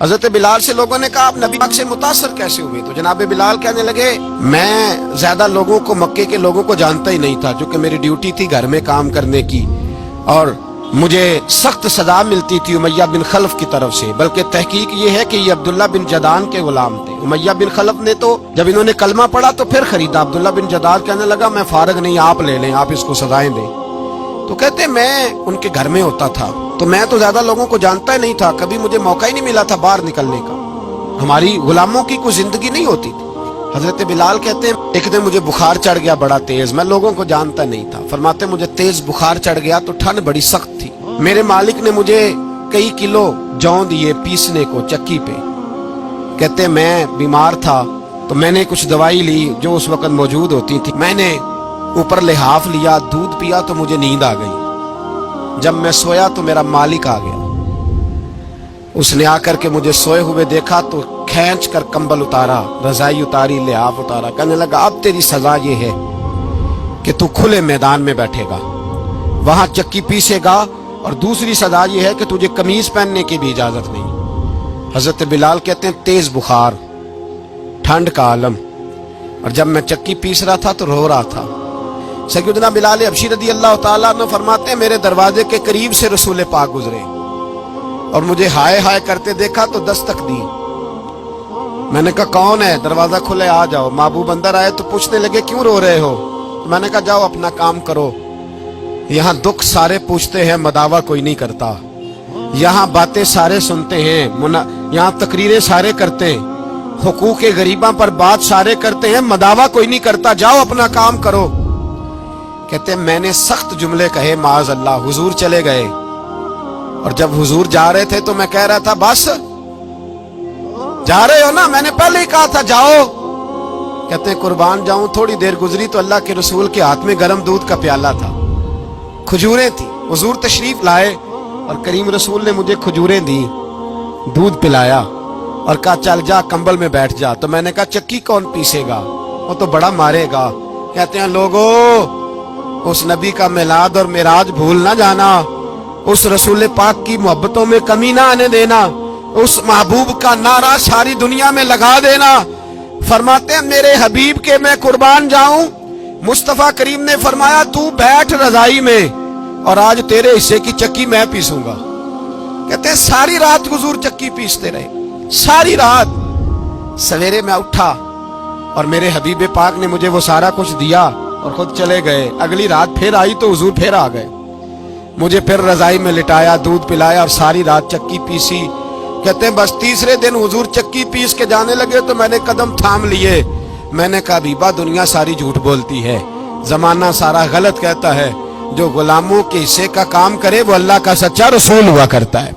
حضرت بلال سے لوگوں نے کہا آپ نبی پاک سے متاثر کیسے ہوئے؟ تو جناب بلال کہنے لگے میں زیادہ لوگوں کو، مکے کے لوگوں کو جانتا ہی نہیں تھا، کیونکہ میری ڈیوٹی تھی گھر میں کام کرنے کی، اور مجھے سخت سزا ملتی تھی امیہ بن خلف کی طرف سے۔ بلکہ تحقیق یہ ہے کہ یہ عبداللہ بن جدعان کے غلام تھے۔ امیہ بن خلف نے تو جب انہوں نے کلمہ پڑھا تو پھر خریدا۔ عبداللہ بن جدعان کہنے لگا میں فارغ نہیں، آپ لے لیں، آپ اس کو سزائیں دیں۔ تو کہتے میں ان کے گھر میں ہوتا تھا، تو میں تو زیادہ لوگوں کو جانتا ہی نہیں تھا، کبھی مجھے موقع ہی نہیں ملا تھا باہر نکلنے کا، ہماری غلاموں کی کوئی زندگی نہیں ہوتی تھی۔ حضرت بلال کہتے ہیں ایک دن مجھے بخار چڑھ گیا بڑا تیز، میں لوگوں کو جانتا نہیں تھا۔ فرماتے مجھے تیز بخار چڑھ گیا تو ٹھنڈ بڑی سخت تھی، میرے مالک نے مجھے کئی کلو جوں دیے پیسنے کو چکی پہ۔ کہتے میں بیمار تھا تو میں نے کچھ دوائی لی جو اس وقت موجود ہوتی تھی، میں نے اوپر لحاف لیا، دودھ پیا تو مجھے نیند آ گئی۔ جب میں سویا تو میرا مالک آ گیا، اس نے آ کر کے مجھے سوئے ہوئے دیکھا تو کھینچ کر کمبل اتارا، رضائی اتاری، لحاف اتارا، کہنے لگا اب تیری سزا یہ ہے کہ تو کھلے میدان میں بیٹھے گا، وہاں چکی پیسے گا، اور دوسری سزا یہ ہے کہ تجھے قمیض پہننے کی بھی اجازت نہیں۔ حضرت بلال کہتے ہیں تیز بخار، ٹھنڈ کا عالم، اور جب میں چکی پیس رہا تھا تو رو رہا تھا۔ سیدنا بلال حبشی رضی اللہ تعالیٰ عنہ فرماتے ہیں میرے دروازے کے قریب سے رسول پاک گزرے اور مجھے ہائے ہائے کرتے دیکھا تو دستک دی۔ میں نے کہا کون ہے؟ دروازہ کھلے آ جاؤ۔ محبوب اندر آئے تو پوچھنے لگے کیوں رو رہے ہو؟ میں نے کہا جاؤ اپنا کام کرو، یہاں دکھ سارے پوچھتے ہیں، مداوا کوئی نہیں کرتا، یہاں باتیں سارے سنتے ہیں، یہاں تقریریں سارے کرتے ہیں، حقوق غریباں پر بات سارے کرتے ہیں، مداوا کوئی نہیں کرتا، جاؤ اپنا کام کرو۔ کہتے ہیں میں نے سخت جملے کہے معاذ اللہ، حضور چلے گئے، اور جب حضور جا رہے تھے تو میں کہہ رہا تھا بس جا رہے ہو نا، میں نے پہلے ہی کہا تھا جاؤ۔ کہتے ہیں قربان جاؤں، تھوڑی دیر گزری تو اللہ کے رسول کے ہاتھ میں گرم دودھ کا پیالہ تھا، کھجوریں تھی، حضور تشریف لائے اور کریم رسول نے مجھے کھجوریں دی، دودھ پلایا اور کہا چل جا کمبل میں بیٹھ جا۔ تو میں نے کہا چکی کون پیسے گا؟ وہ تو بڑا مارے گا۔ کہتے ہیں لوگو اس نبی کا میلاد اور معراج بھول نہ جانا، اس رسول پاک کی محبتوں میں کمی نہ آنے دینا، اس محبوب کا نعرہ ساری دنیا میں لگا دینا۔ فرماتے ہیں میرے حبیب کے میں قربان جاؤں، مصطفیٰ کریم نے فرمایا تو بیٹھ رضائی میں اور آج تیرے حصے کی چکی میں پیسوں گا۔ کہتے ہیں ساری رات حضور چکی پیستے رہے، ساری رات۔ سویرے میں اٹھا اور میرے حبیب پاک نے مجھے وہ سارا کچھ دیا اور خود چلے گئے۔ اگلی رات پھر آئی تو حضور پھر آ گئے، مجھے پھر رضائی میں لٹایا، دودھ پلایا اور ساری رات چکی پیسی۔ کہتے ہیں بس تیسرے دن حضور چکی پیس کے جانے لگے تو میں نے قدم تھام لیے، میں نے کہا بیبا دنیا ساری جھوٹ بولتی ہے، زمانہ سارا غلط کہتا ہے، جو غلاموں کے حصے کا کام کرے وہ اللہ کا سچا رسول ہوا کرتا ہے۔